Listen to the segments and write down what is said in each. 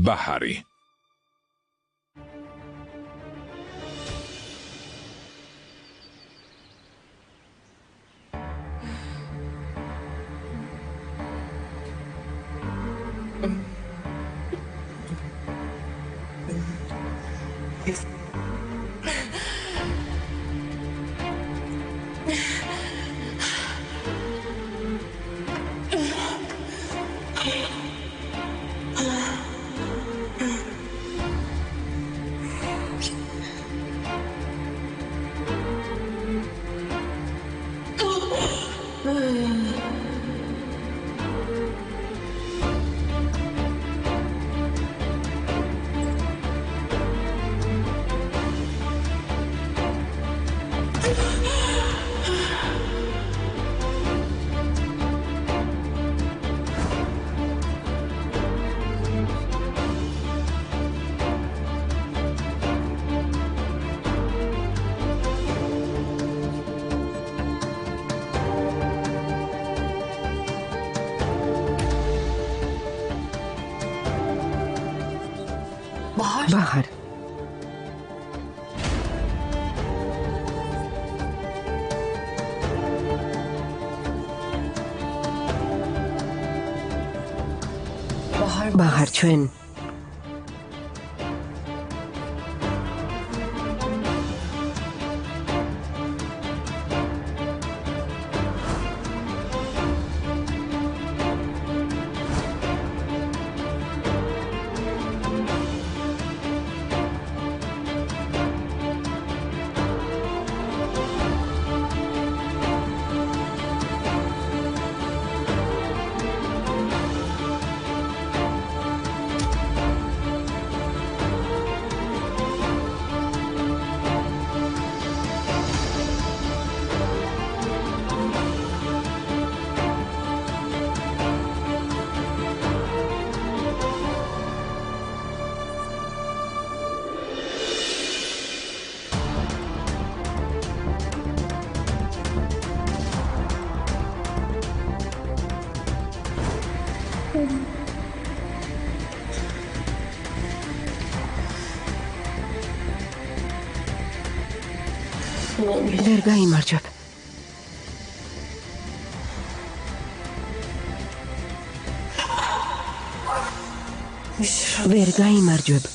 ბაჰარი. Bahar. Bahar ჩვენ ვერ გაიმარჯვებ. ვერ გაიმარჯვებ.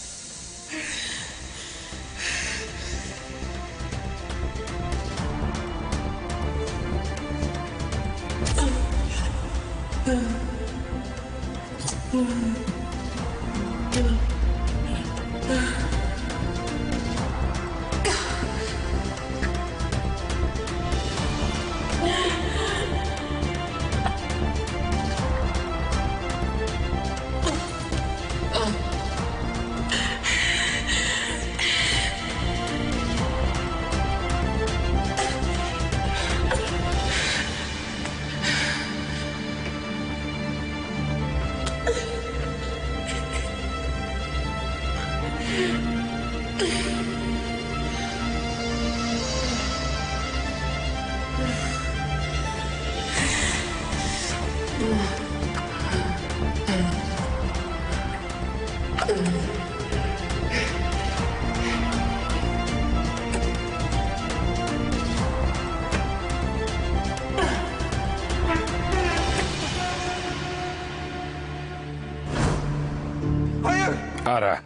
არა.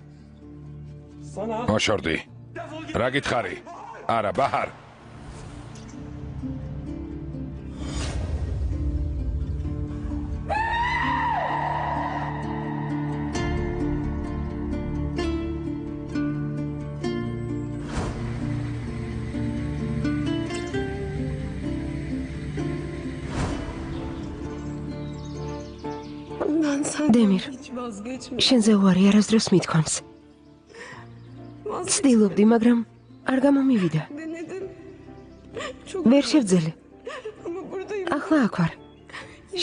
მოშორდი. რა გითხარი? არა, ბაჰარ. დემირ, შენზე უარი არასდროს მithქვამს. ცდილობდი, მაგრამ არ გამომივიდა. ვერ შევძელე. ახლა აქ ვარ.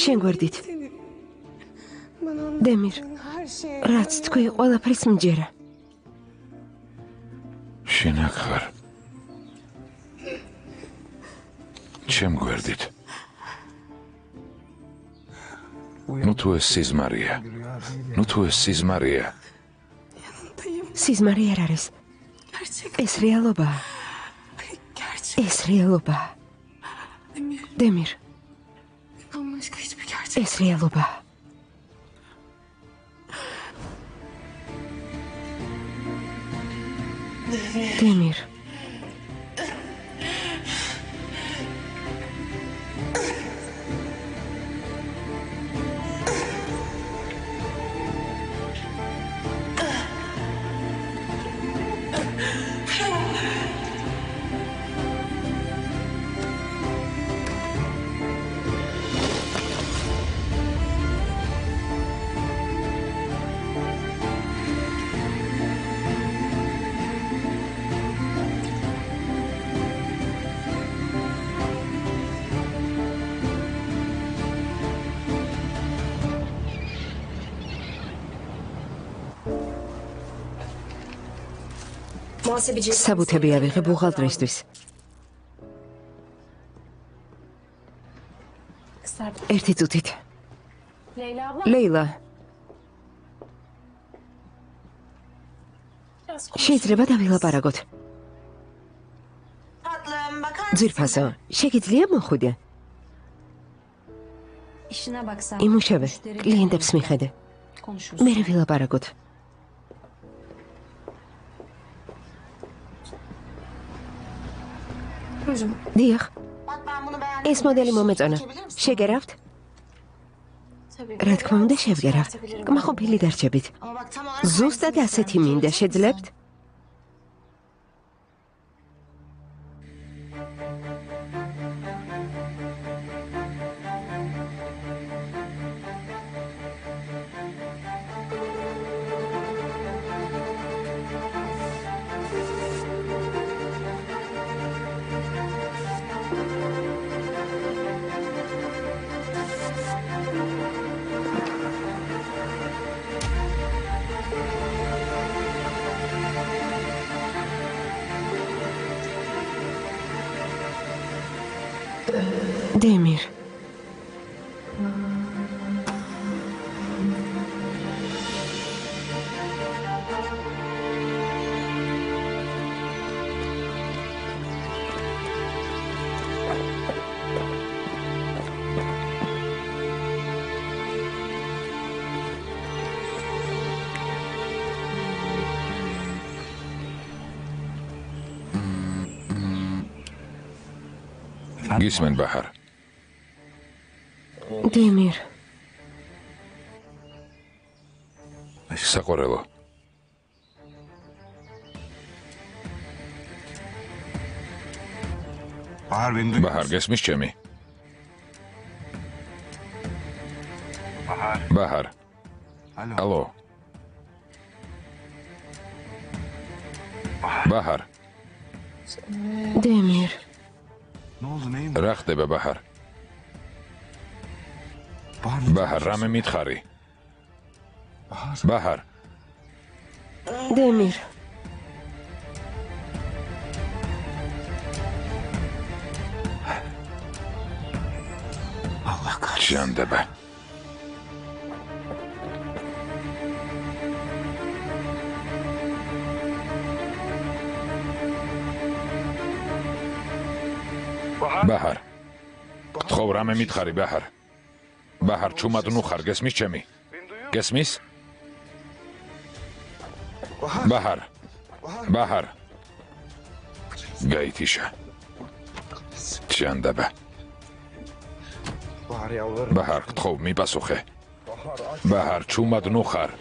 შენ გვერდით. დემირ, რაც თქვი ყველაფრის მჯერა. შენ აქ ხარ. ჩემ გვერდით. ნუ თუ ეს სიზმარია. სიზმარი არ არის. ეს რეალობაა. ეს რეალობაა. დემირ. ეს რეალობაა. დემირ. საბუთები ავიღე ბუღალტრისთვის. ერთი წუთით. ლეილა. შეიძლება დავილაპარაკოთ. ძვირფასო, შეგიძლია მოხვიდე? იმუშავე, კლიენტებს მიხედე. მერე ვილაპარაკოთ. დიახ. ეს მოდელი მომეწონა. შეგერავთ? რა თქმა უნდა შევგერავთ. კმაყოფილი დარჩებით. ზუსტად ასეთი მინდა შეძლებთ? დემირ. გისმენ ბაჰარ. დემირ. საყურელო. ბაჰარ გესმის ჩემი? ბაჰარ. ალო. ბაჰარ. დემირ. რა ხდება ბაჰარ? ბაჰარ, რამე მითხარი? ბაჰარ. დემირ. ჭანდება. ბაჰარ. გთხოვ რამე მითხარი ბაჰარ? ბაჰარ, ჩუმად ნუ ხარ, გესმის ჩემი? გესმის? ბაჰარ. ბაჰარ. გაითიშა. ჭანდება. ბაჰარ, გთხოვ მიპასუხე. ბაჰარ, ჩუმად ნუ ხარ.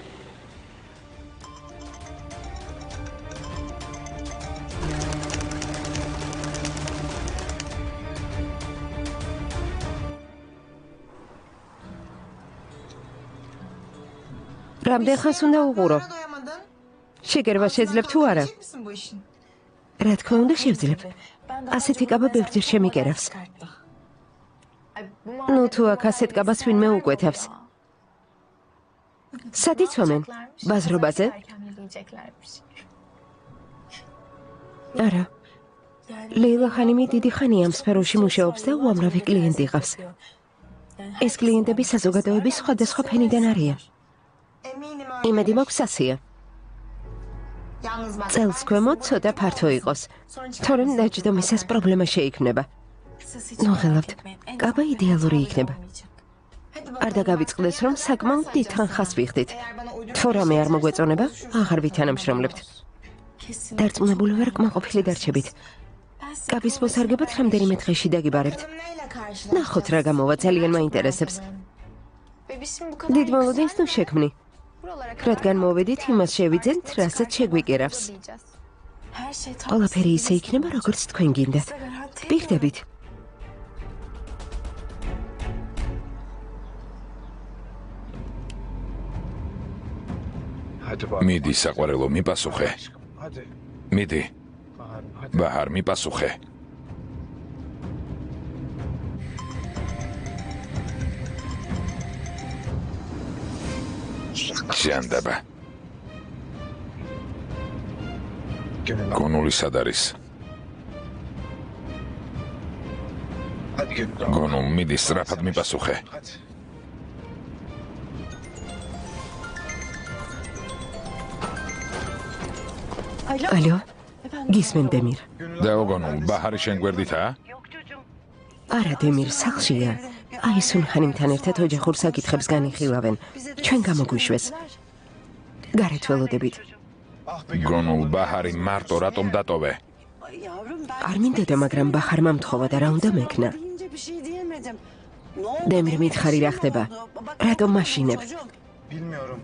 რამდენ ხანს უნდა უყურო? შეგერვა შეძლებ თუ არა? რა თქმა უნდა შევძლებ. ასეთი კაბა ბევრჯერ შემიკერავს. ნუ თუ აქ ასეთ კაბას ვინმე უკვეთავს. სად იცვამენ? ბაზრობაზე? არა. ლეილა ხანიმი დიდი ხანია ამ სფეროში მუშაობს და უამრავი კლიენტი ყავს. ეს კლიენტები საზოგადოების სხვადასხვა ფენიდან არიან. იმედი მაქვს ასია. წელს ქვემოთ ცოტა ფართო იყოს, თორემ დაჯდომისას პრობლემა შეიქმნება. ნუღელავთ, კაბა იდეალური იქნება. არ დაგავიწყდეს, რომ საკმაოდ დიდ თანხას ვიხდით. თუ რამე არ მოგვეწონება, აღარ ვითანამშრომლებთ. დარწმუნებული ვარ, კმაყოფილი დარჩებით. კაბის მოსარგებად რამდენიმე დღეში დაგიბარებთ. ნახოთ რა გამოვა, ძალიან მაინტერესებს. დიდ მოლოდინს ნუ შექმნი. რადგან მოვედით, იმას შევიძენთ, რასაც შეგვიკერავს. ყველაფერი ისე იქნება, როგორც თქვენ გინდათ. პირდებით. მიდი, საყვარელო, მიპასუხე. მიდი. ბაჰარ, მიპასუხე. ჟანდაბა. გონული სად არის? გონულ, მიდი, სწრაფად მიპასუხე. ალო, გისმენ დემირ. დაოგონულ, ბაჰარი შენ გვერდითაა? არა, დემირ, სახლშია. აი სუნხანიმთან ერთად ოჯახურ საკითხებს განიხილავენ. ჩვენ გამოგვიშვეს. გარეთ ველოდებით. გონულ, ბაჰარი მარტო რატომ დატოვე? არ მინდოდა, მაგრამ ბაჰარმა მთხოვა და რა უნდა მექნა. დემირ, მითხარი რა ხდება? რატომ მაშინებ?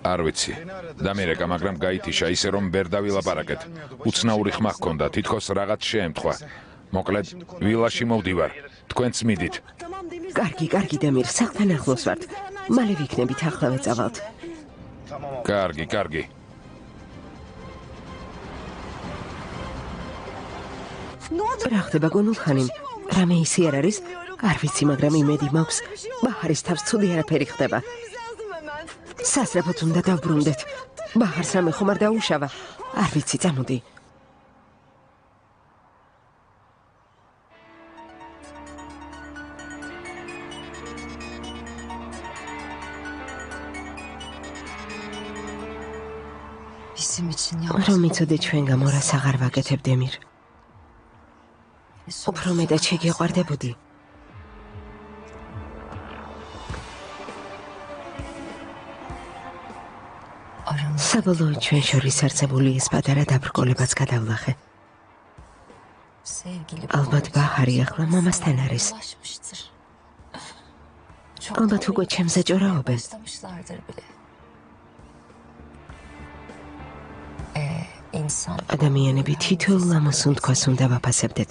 არ ვიცი. დამირეკა, მაგრამ გაითიშა ისე რომ ვერ დავილაპარაკეთ. უცნაური ხმა ჰქონდა, თითქოს რაღაც შეემთხვა. მოკლედ, ვილაში მოვდივარ. თქვენც მიდით. კარგი, დემირ, სახლთან ახლოს ვართ. მალე ვიქნებით, ახლავე წავალთ. კარგი. რა ხდება, გონულხანიმ? რამე ისი არ არის? არ ვიცი, მაგრამ იმედი მაქვს. ბაჰარის თავს ცუდი არაფერი ხდება. სასწრაფოდ უნდა დავბრუნდეთ. ბაჰარს რამე ხომ არ დაუშავა? არ ვიცი, წამოდი. რომ იცოდე ჩვენ გამო რას აღარ ვაკეთებ, დემირ. უფრო მეტად შეგიყვარდებოდი. საბოლოოდ ჩვენ შორის არსებული ეს პატარა დაბრკოლებაც გადავლახე. ალბათ ბაჰარი ახლა მამასთან არის. ალბათ უკვე ჩემზე ჭორაობენ. ადამიანები თითოეულ ლამაზ უნდქვას უნდა ვაფასებდეთ.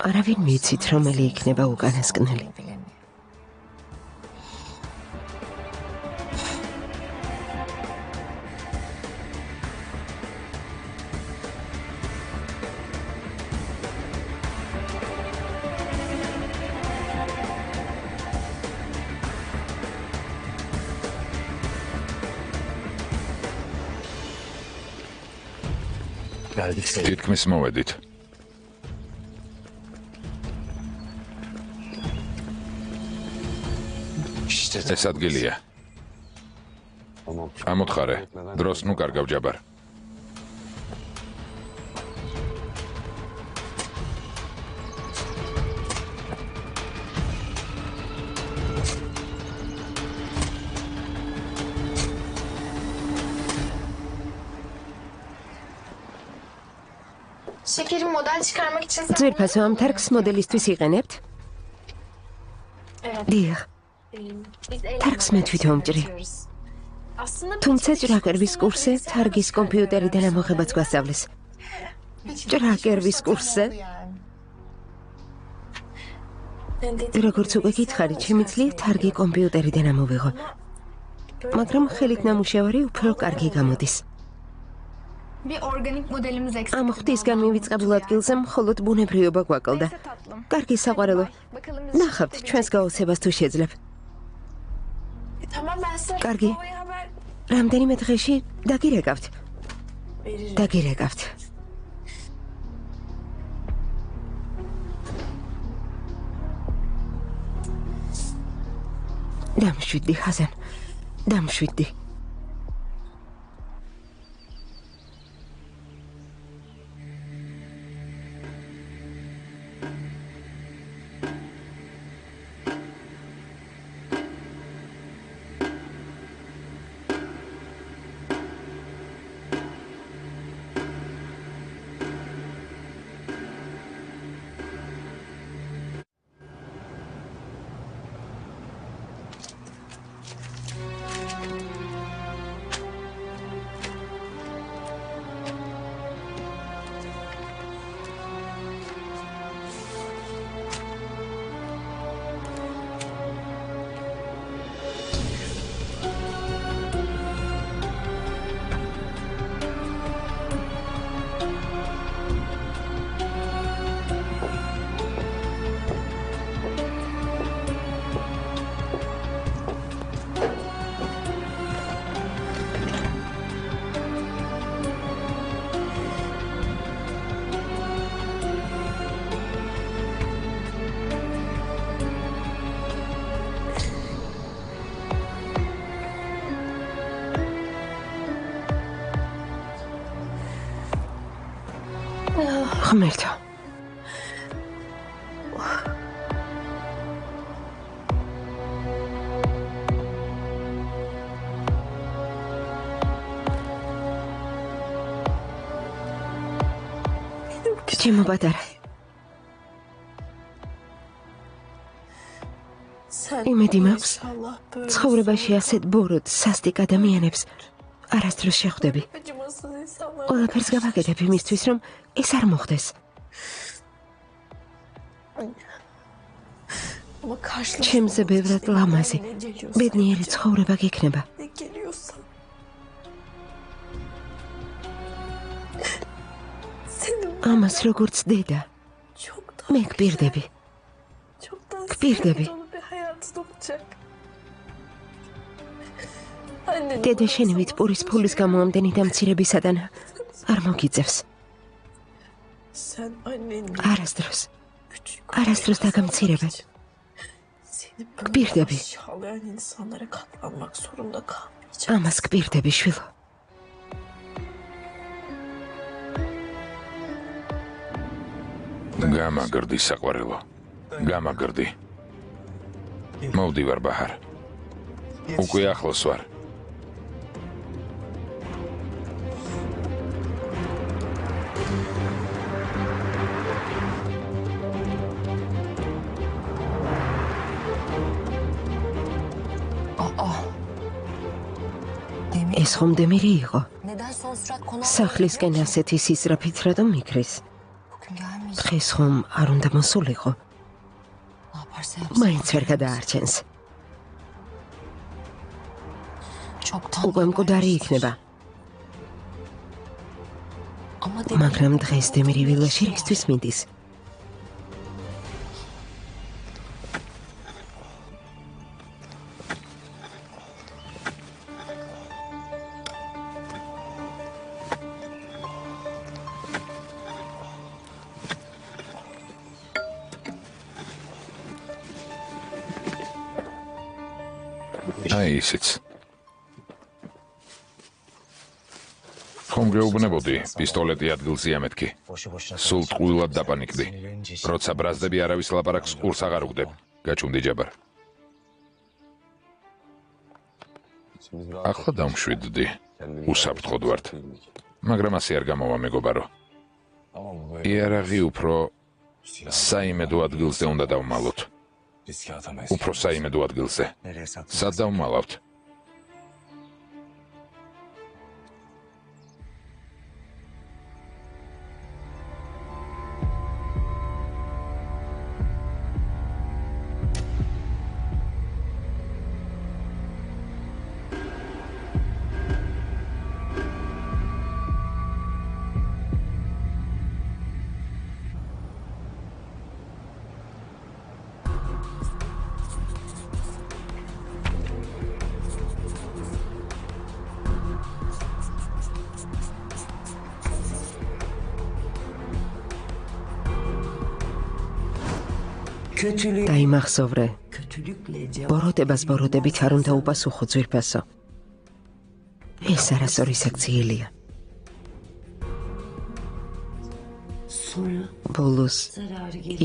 არავინ მიცით, რომელი იქნება უკანასკნელი. თითქმის მოვედით. ეს ადგილია. ამოთხარე, დროს ნუ კარგავ ჯაბარ. ძვირფასო ამ თარგს მოდელისთვის იყენებთ? დიახ. თარგს მე თვითონ ვჭრი. თუმცა ჭრაკერვის კურსზე თარგის კომპიუტერიდან ამოღებაც გვასწავლეს. ჭრაკერვის კურსზე? როგორც უკვე გითხარი, ჩემი ძლივ თარგი კომპიუტერიდან ამოვიღო. მაგრამ ხელით ნამუშევარი უფრო კარგი გამოდის. ამ ღვთისგან მივიწყებულ ადგილზე მხოლოდ ბუნებრივობა გვაკლდა. კარგი, საყვარელო. ნახავთ, ჩვენს გაოცებას თუ შეძლებ. კარგი. რამდენიმე დღეში დაგირეკავთ. დამშვიდდი, ხაზან. დამშვიდდი. ღმერთო. ჩემო პატარა. იმედი მაქვს, ცხოვრებაში ასეთ ბოროტ, სასტიკ ადამიანებს არასდროს შეხვდები. ყველაფერს გავაკეთებ იმისთვის, რომ ეს არ მოხდეს. ჩემზე ბევრად ლამაზი, ბედნიერი ცხოვრება გექნება. ამას როგორც დედა, მე გპირდები. გპირდები. დედა შენივით პურის ფულის გამო ამდენი დამცირებისადან არ მოგიწევს. არასდროს დაგამცირებად. გპირდები. ამას გპირდები, შვილო. გამაგრდი საყვარელო. გამაგრდი. მოვდივარ ბაჰარ. უკვე ახლოს ვარ. ეს ხომ დემირი იყო? სახლისკენ ასეთი სისწრაფით რატომ მიქრის? დღეს ხომ არ უნდა მოსულიყო? მაინც ვერ გადაარჩენს. უკვე მკვდარი იქნება. მაგრამ დღეს დემირი ვილაში რისთვის მიდის? აი ისიც. ხომ გეუბნებოდი, პისტოლეტი ადგილზეა მეთქი. სულ ტყუილად დაპანიკდი. როცა ბრაზდები არავის ლაპარაკს ყურს აღარ უგდებ. გაჩუმდი ჯაბარ. ახლა დამშვიდდი. უსაფრთხოდ ვართ. მაგრამ ასე არ გამოვა მეგობარო. იარაღი უფრო საიმედო ადგილზე უნდა დავმალოთ. უფრო საიმედო ადგილზე. სად დავმალავთ? დაიმახსოვრე. ბოროტებას ბოროტებით არ უნდა უპასუხო ძვირფასო. ეს არასორი საქციელია. ბოლოს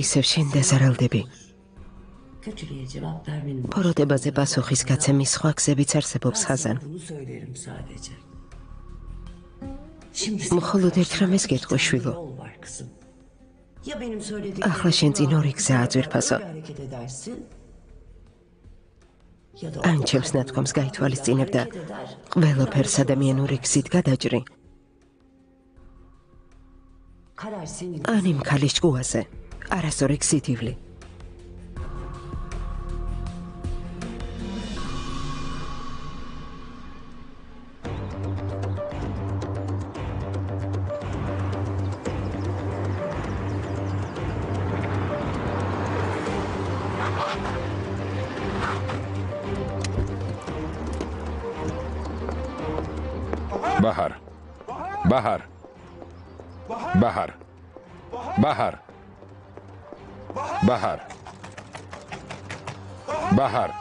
ისევ შენ დაზარალდები. ბოროტებაზე პასუხის გაცემის სხვა გზებიც არსებობს ხაზან. მხოლოდ ერთ რამეს გეტყვი, შვილო. ახლა შენ წინ ორი გზაა, ძვირფასო. ან ჩემს ნათქვამს გაითვალისწინებ და ყველაფერს ადამიანური გზით გადაჭრი. ან იმ ქალის ჭკუაზე, არასორი გზით ივლი. Bahar. Bahar. Bahar. Bahar. Bahar. Bahar.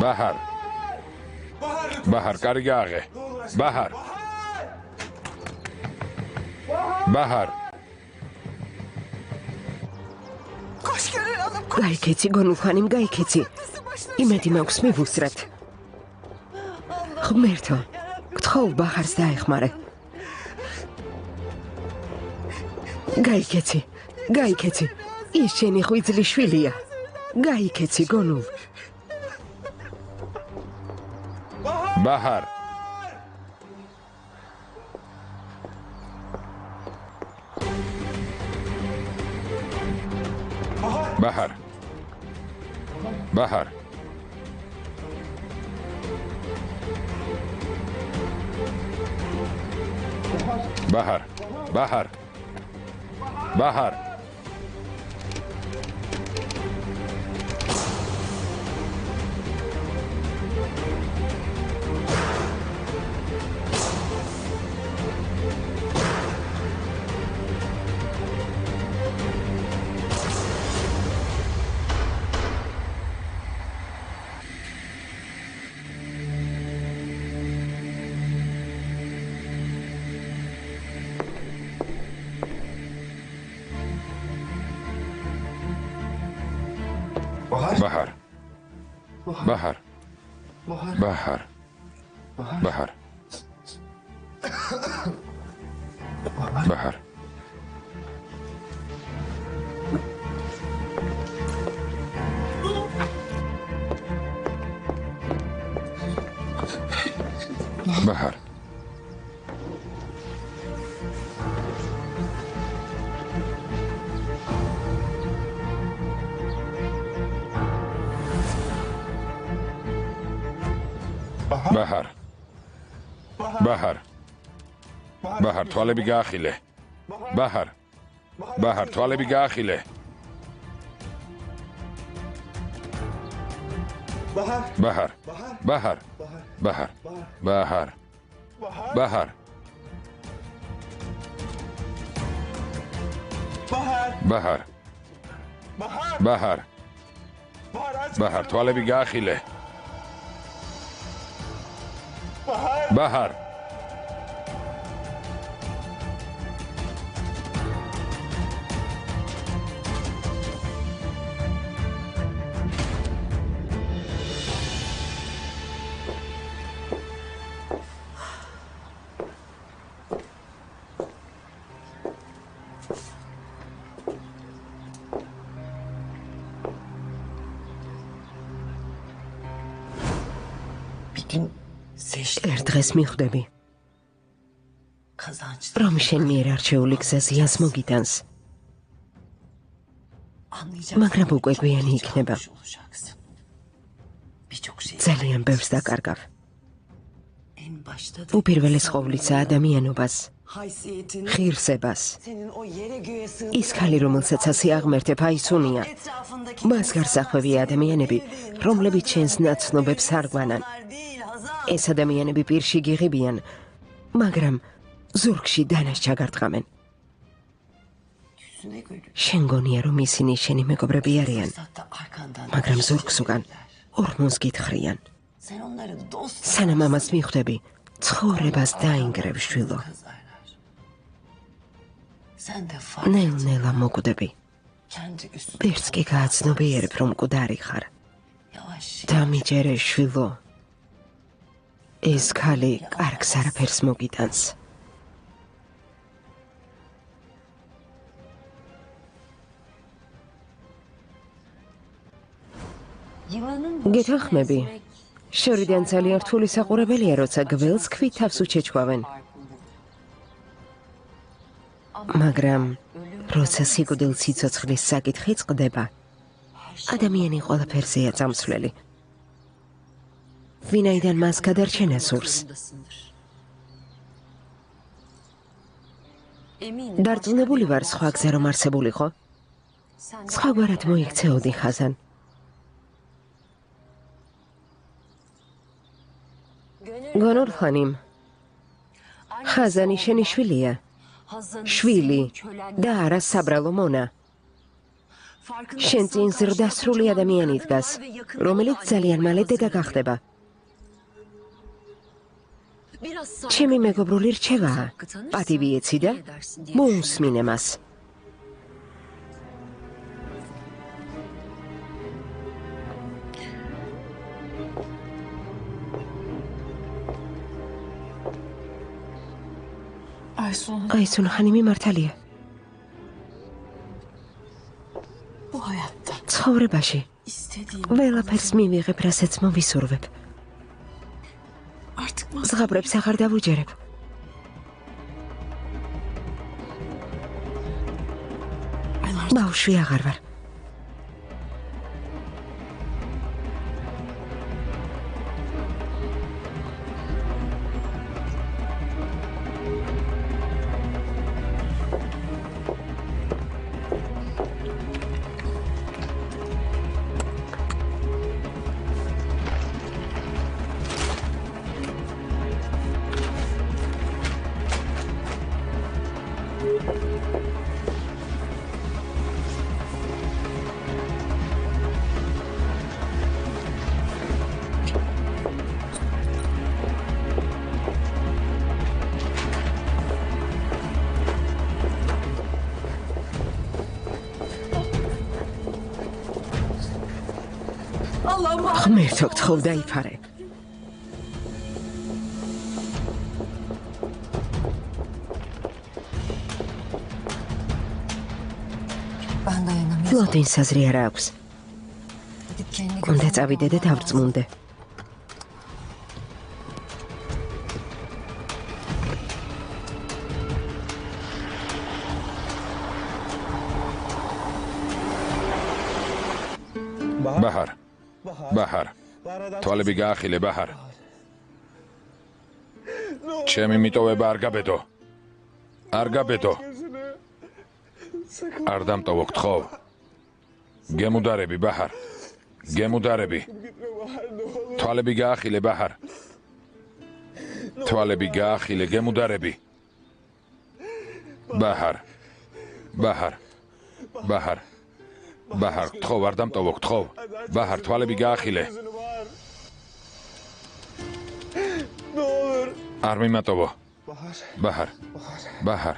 Bahar. Bahar, კარგი აღე. Bahar. ბაჰარ გაიქეცი გონულხანიმ გაიქეცი იმედი მაქვს მივუსწრებთ ღმერთო გთხოვ ბაჰარს დაეხმარე გაიქეცი ის შენი ღვიძლი შვილია გაიქეცი გონულ ბაჰარ ბაჰარ ბაჰარ ბაჰარ ბაჰარ ბაჰარ Bahar. Bahar. Bahar. Bahar. Bahar. Bahar. Bahar. Bahar. Bahar, თვალები გაახილე. Bahar. Bahar, თვალები გაახილე. Bahar. Bahar. Bahar. Bahar. Bahar. Bahar. Bahar. Bahar, თვალები გაახილე. Bahar. ერთ დღეს მიხვდები რომ შენ მიერ არჩეული გზა ზიანს მოგიტანს მაგრამ უკვე გვიანი იქნება ძალიან ბევრს დაკარგავ უპირველეს ყოვლისა ადამიანობას ღირსებას ის ქალი რომელსაც ასე აღმერთებ აისუნია მას გარსახვევი ადამიანები რომლებიც შენს ნაცნობებს არგვანან ეს ადამიანები პირში გიღებიან, მაგრამ ზურგში დანას ჩაგარტყამენ. შენ გონია რომ ისინი შენი მეგობრები არიან, მაგრამ ზურგს უკან ორმოს გითხრიან. სანამ ამას მიხვდები, ცხოვრებას დაინგრევ შვილო. ნელ-ნელა მოკვდები. ვერც კი გააცნობიერებ რომ მკვდარი ხარ. დამიჯერე შვილო. ეს ქალი კარგს არაფერს მოგიტანს. გეთანხმები, შორიდან ძალიან რთული საყურებელია, როცა გველს ქვით თავს უჩეჩვავენ. მაგრამ, როცა სიკვდილ სიცოცხლის საკითხი წყდება, ადამიანი ყველაფერზეა წამსვლელი. ვინაიდან მას გადარჩენა სურს. დარწმუნებული ვარ სხვა გზა რომ არსებულიყო. სხვაგვარად მოიქცეოდი ხაზან. გონურხანიმ, ხაზანი შენი შვილია. შვილი და არა საბრალო მონა. შენ წინ ზრდასრული ადამიანი დგას, რომელიც ძალიან მალე დედა გახდება. ჩემი მეგობრული რჩევაა. პატივი ეცი და მოусმინე მას. აისუნხანი მიმართალია. ცხოვრებაში ყველაფერს მივიღებ, რასაც მოვისურვებ. ზღაბრებს აღარ დავუჯერებ. ბავშვი აღარ ვარ. ღმერთო გთხოვ დაიფარე. ლოდინს აზრი არ აქვს. უნდა წავიდე და დავწმუნდე. ბაჰარ ბაჰარ თვალები გაახილე ბაჰარ ჩემი მიტოვება არ გაბედო არ დამტოვო გთხოვ გემუდარები ბაჰარ გემუდარები თვალები გაახილე ბაჰარ თვალები გაახილე გემუდარები ბაჰარ ბაჰარ ბაჰარ ბაჰარ გთხოვ არ დამტოვო გთხოვ ბაჰარ თვალები გაახილე არ მიმატოვო ბაჰარ ბაჰარ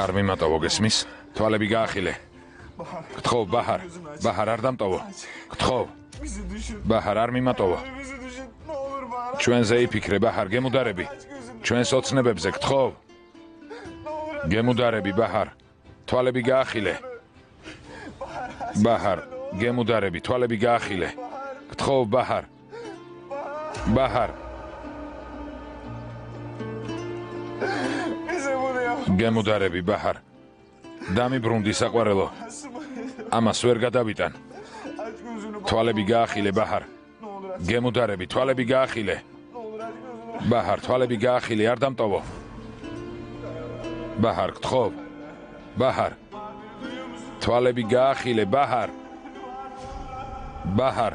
არ მიმატოვო გესმის თვალები გაახილე გთხოვ ბაჰარ ბაჰარ არ დამტოვო გთხოვ ბაჰარ არ მიმატოვო ჩვენზე იფიქრე ბაჰარ გემუდარები ჩვენს ოცნებებზე გთხოვ გემუდარები ბაჰარ თვალები გაახილე ბაჰარ გემუდარები თვალები გაახილე გთხოვ ბაჰარ ბაჰარ გემუდარები ბაჰარ დამიბრუნდი საყვარელო ამას ვერ გადავიტან თვალები გაახილე ბაჰარ გემუდარები თვალები გაახილე ბაჰარ თვალები გაახილე არ დამტოვო ბაჰარ გთხოვ ბაჰარ თვალები გაახილე ბაჰარ ბაჰარ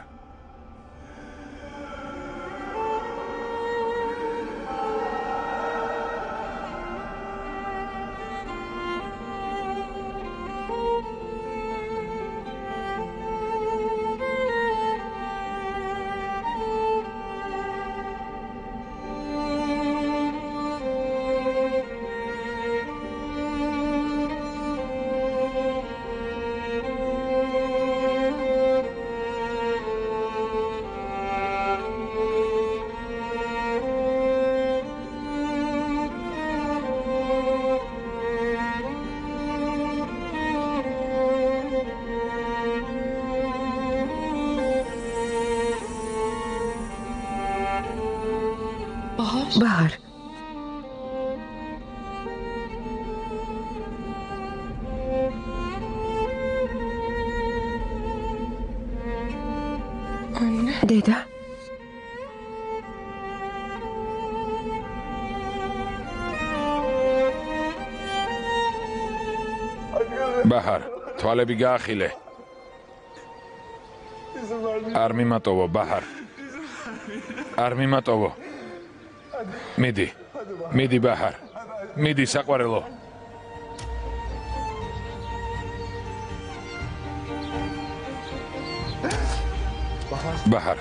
ბაჰარ დედა ბაჰარ თვალები გაახილე არ მიმატოვო ბაჰარ არ მიმატოვო მიდი ბაჰარ მიდი საყვარელო ბაჰარ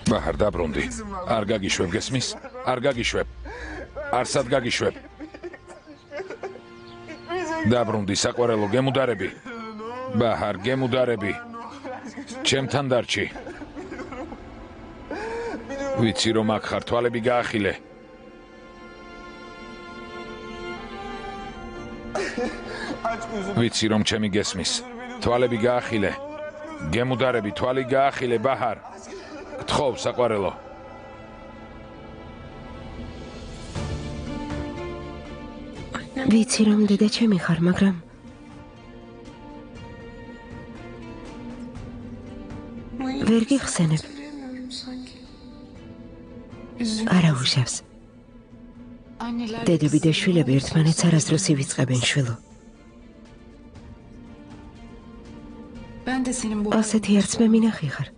ბაჰარ დაბრუნდი არ გაგიშვებ გესმის არ გაგიშვებ არსად გაგიშვებ დაბრუნდი საყვარელო გემუდარები ბაჰარ გემუდარები ჩემთან დარჩი ვიცი რომ აქ ხარ თვალები გაახილე ვიცი რომ ჩემი გესმის თვალები გაახილე გემუდარები თვალი გაახილე ბაჰარ გთხოვ საყვარელო ვიცი რომ დედა ჩემი ხარ მაგრამ ვერ გიხსენებ არა უშავს დედები და შვილები ერთმანეთს არასდროს ივიწყებენ შვილო ასეთი არც მე მინახი ხარ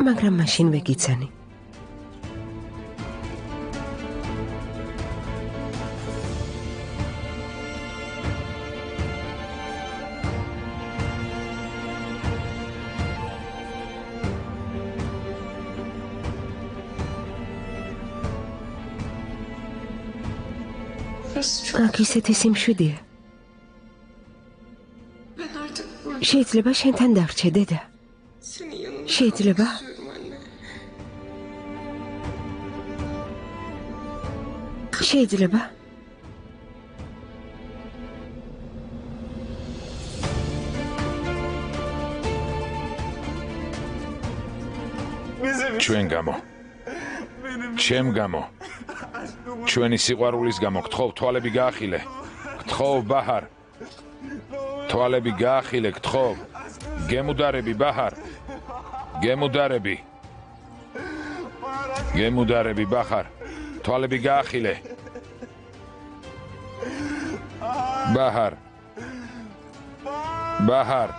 მაგრამ მაშინვე გიცანი აქ ისეთი სიმშვიდეა შეიძლება შენთან დარჩე დედა შეიძლება შეიძლება ჩვენ გამო ჩემ გამო ჩვენი სიყვარულის გამო გთხოვ თვალები გაახილე გთხოვ ბაჰარ თვალები გაახილე გთხოვ გემუდარები ბაჰარ გემუდარები გემუდარები ბაჰარ თვალები გაახილე ბაჰარ ბაჰარ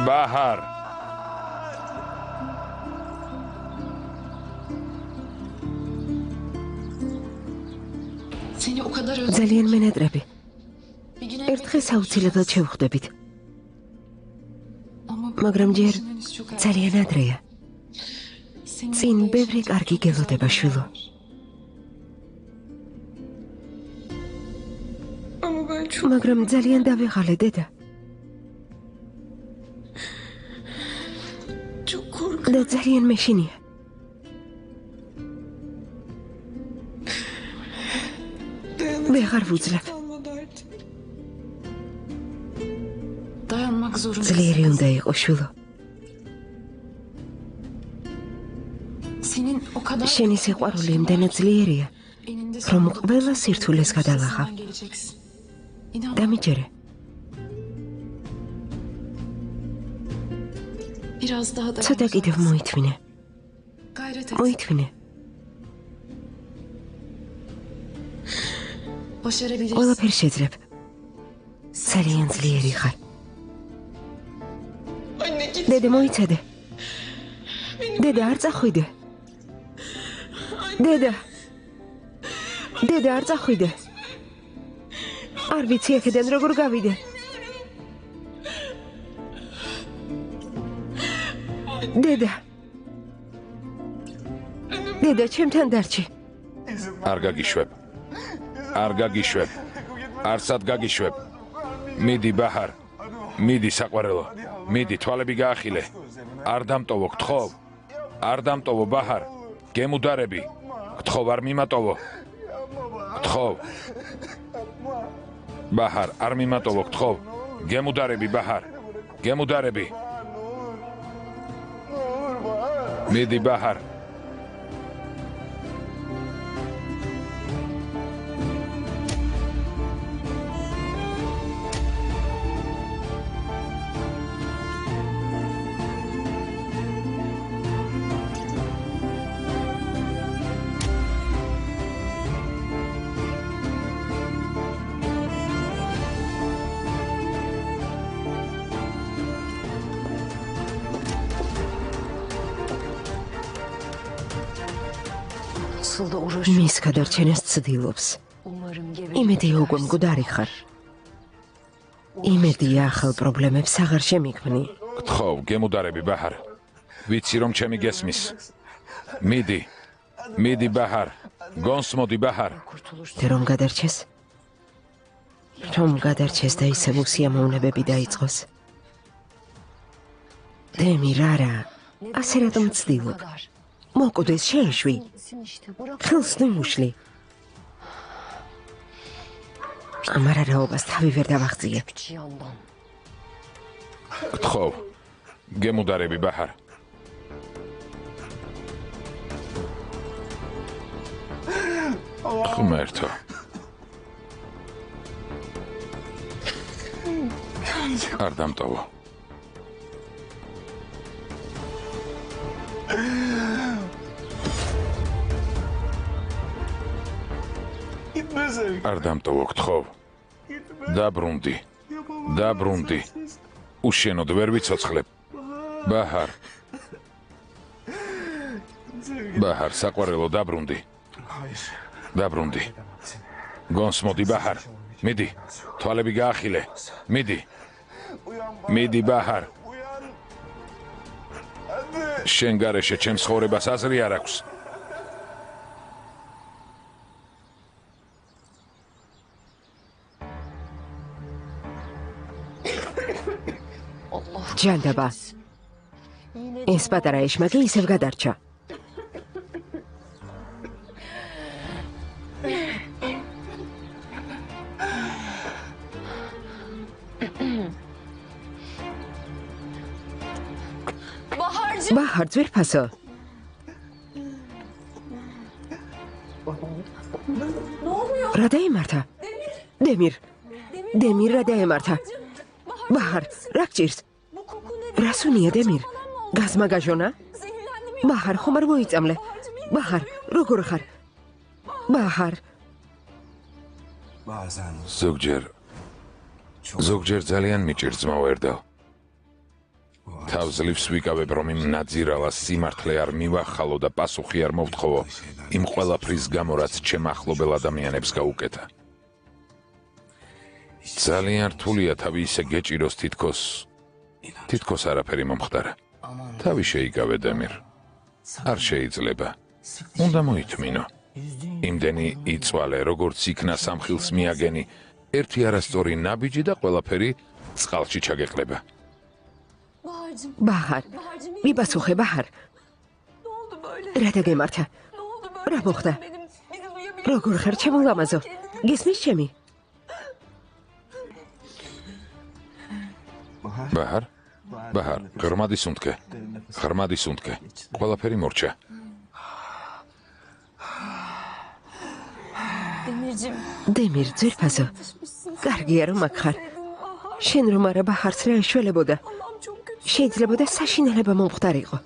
ბაჰარ ძალიან მენატრები ერთხელ საუცილებლად შევხვდებით მაგრამ ჯერ ძალიან ადრეა წინ ბევრი კარგი გელოდება შვილო მაგრამ ძალიან დავიღალე დედა და ძალიან მეშინია ვეღარ ვუძლებ ძლიერი უნდა იყო შვილო შენი სიყვარული იმდენად ძლიერია რომ ყველა სირთულეს გადალახავ დამიჯერე ცოტა კიდევ მოითმინე მოითმინე ყველაფერს შეძლებ ძალიან ძლიერი ხარ დედა მოიცადე დედა არ წახვიდე დედა არ წახვიდე არ ვიცი აქედან როგორ გავიდე დედა ჩემთან დარჩი არ გაგიშვებ არსად გაგიშვებ მიდი ბაჰარ მიდი საყვარელო მიდი თვალები გაახილე არ დამტოვო გთხოვ არ დამტოვო ბაჰარ გემუდარები გთხოვ არ მიმატოვო გთხოვ ბაჰარ არ მიმატოვო გთხოვ გემუდარები ბაჰარ გემუდარები მიდი ბაჰარ მის გადარჩენას ცდილობს. იმედია უკვე მკვდარი ხარ. იმედია ახალ პრობლემებს აღარ შემიქმნი. გთხოვ, გემუდარები ბაჰარ. ვიცი რომ ჩემი გესმის. მიდი ბაჰარ. გონსმოდი ბაჰარ. რომ გადარჩეს? რომ გადარჩეს და ისევ უსიამოვნებები დაიწყოს. დემირ არა, ასე რატომ ცდილობ? მოკვდეს შეეშვი. ხელს ნიმუშლი. ამარ არაობას თავი ვერ დავაღწიე. გთხოვ, გემუდარები ბაჰარ. ღმერთო. არ დამტოვო. არ დამტოვო, გთხოვ. დაბრუნდი. უშენოდ ვერ ვიცოცხლებ. ბაჰარ, საყვარელო, დაბრუნდი. გონსმოდი ბაჰარ. მიდი, თვალები გაახილე. მიდი ბაჰარ. შენ გარეშე ჩემს ცხოვრებას აზრი არ აქვს. ჯანდაბა. ეს პატარა ეშმაკი ისევ გადარჩა. ბაჰარ ძვირფასო. რა დაემართა? დემირ რა დაემართა? ბაჰარ, რა გჭირს? რა სუნია დემირ? გაზმაგაჟონა? ბაჰარ, ხომ არ მოიწამლე? ბაჰარ, როგორ ხარ? ბაჰარ. ზოგჯერ ძალიან მიჭირს ძმაო ერდელ. თავძლივს ვიკავებ რომ იმ ნაძირავას სიმართლე არ მივახალო და პასუხი არ მოვთხოვო იმ ყველაფრის გამო რაც ჩემ ახლობელ ადამიანებს გაუკეთა. ძალიან რთულია თავი ისე გეჭიროს თითქოს არაფერი მომხდარა. თავი შეიკავე დემირ. არ შეიძლება. უნდა მოითმინო. იმდენი იწვალე, როგორც იქნა სამხილს მიაგენი, ერთი არასწორი ნაბიჯი და ყველაფერი წყალში ჩაგეყლება. ბაჰარ, მიპასუხე ბაჰარ. რა დაგემართა? რა მოხდა? როგორ ხარ ჩემო ლამაზო? გესმის ჩემი? ბაჰარ, ღრმადი სუნთქე. ყველაფერი მორჩა. დემირ ძვირფასო. კარგია რომ აქ ხარ. შენ რომ არა ბაჰარს რა ეშველებოდა? შეიძლებოდა საშინელება მომხდარიყო.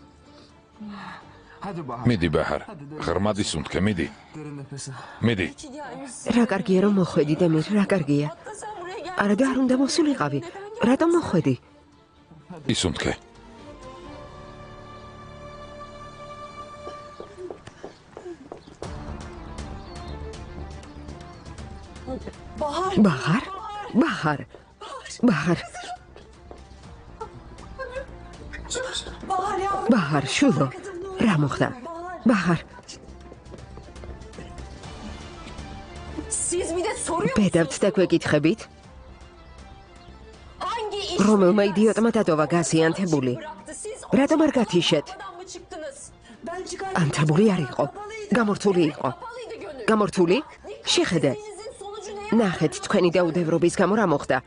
მიდი ბაჰარ, ღრმადი სუნთქე, მიდი. რა კარგია რომ მოხვედი დემირ, რა კარგია. არა და არ უნდა მოსულიყავი. რატომ მოხვედი? ისუნთქე. ბაჰარ, შულო, რა მოხდა? ბაჰარ. ბედავთ და გვეკითხებით? რომელმა იდიოტმა დატოვა გაზიანთებული? რატომ არ გათიშეთ? ანთებული არ იყო. გამორთული იყო. გამორთული? შეხედე. ნახეთ თქვენი დაუდევრობის გამო რა მოხდა.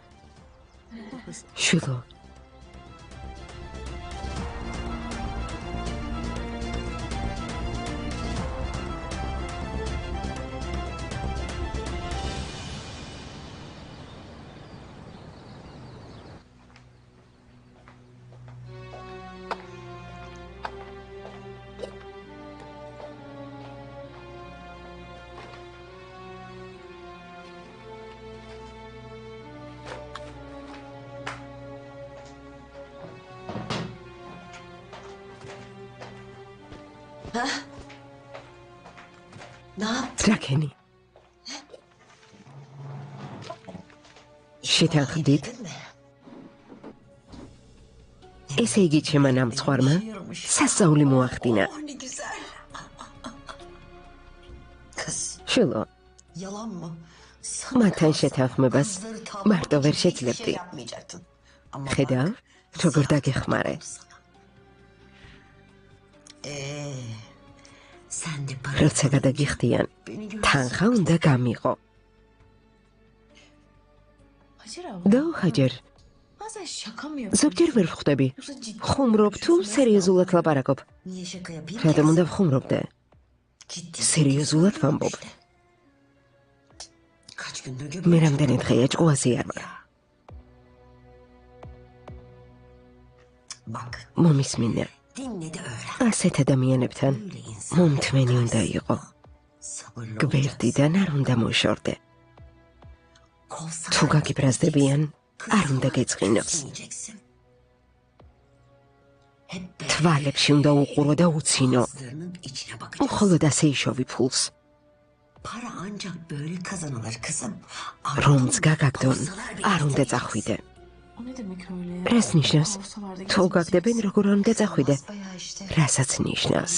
შულო. დრაკენი. შეთანხმდით? ესე იგი ჩემმა ნამცხვარმა სასწაული მოახდინა. შულო, მათთან შეთანხმებას მარტო ვერ შეძლებდი. ხედავ, როგორ დაგეხმარე. როცა გადაგიხდიან, თანხა უნდა გამიღო. დაუხაჯერ. ზოგჯერ ვერ ვხვდები. ხუმრობ თუ სერიოზულად ლაპარაკობ? რატომ უნდა ვხუმრობდე? სერიოზულად ვამბობ. მე რამდენი დღეა ჭკუაზე არ ვარ. მომისმინე. ასეთ ადამიანებთან მომთმენი უნდა იყო. გვერდიდან არ უნდა მოშორდე. თუ გაგიბრაზდებიან, არ უნდა გეწყინოს. თვალებში უნდა უყურო და უცინო. მხოლოდ ასე იშოვი ფულს. რომც გაგაგდონ, არ უნდა წახვიდე. რას ნიშნავს? თუ გაგდებენ, როგორ არ უნდა წახვიდე? რასაც ნიშნავს?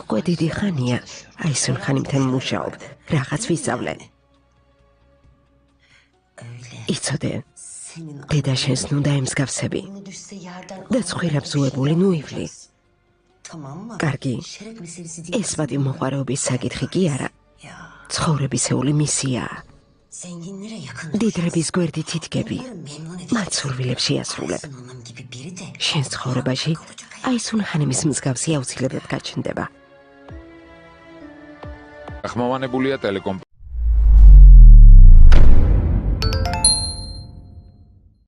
უკვე დიდი ხანია, აი სულხანიმთან მუშაობ, რაღაც ვისწავლე. იცოდე, დედა შენს ნუ დაემსგავსები და ცხვირაბზუებული ნუ ივლი. კარგი, ეს პატიმოყვარეობის საკითხი კი არა, ცხოვრებისეული მისიაა. დიდრების გვერდით იდგები, მათ სურვილებს შეასრულებ. შენს ცხოვრებაში აი სულხანიმის მსგავსი აუცილებლად გაჩნდება. ახმოვანებულია ტელეკომპანია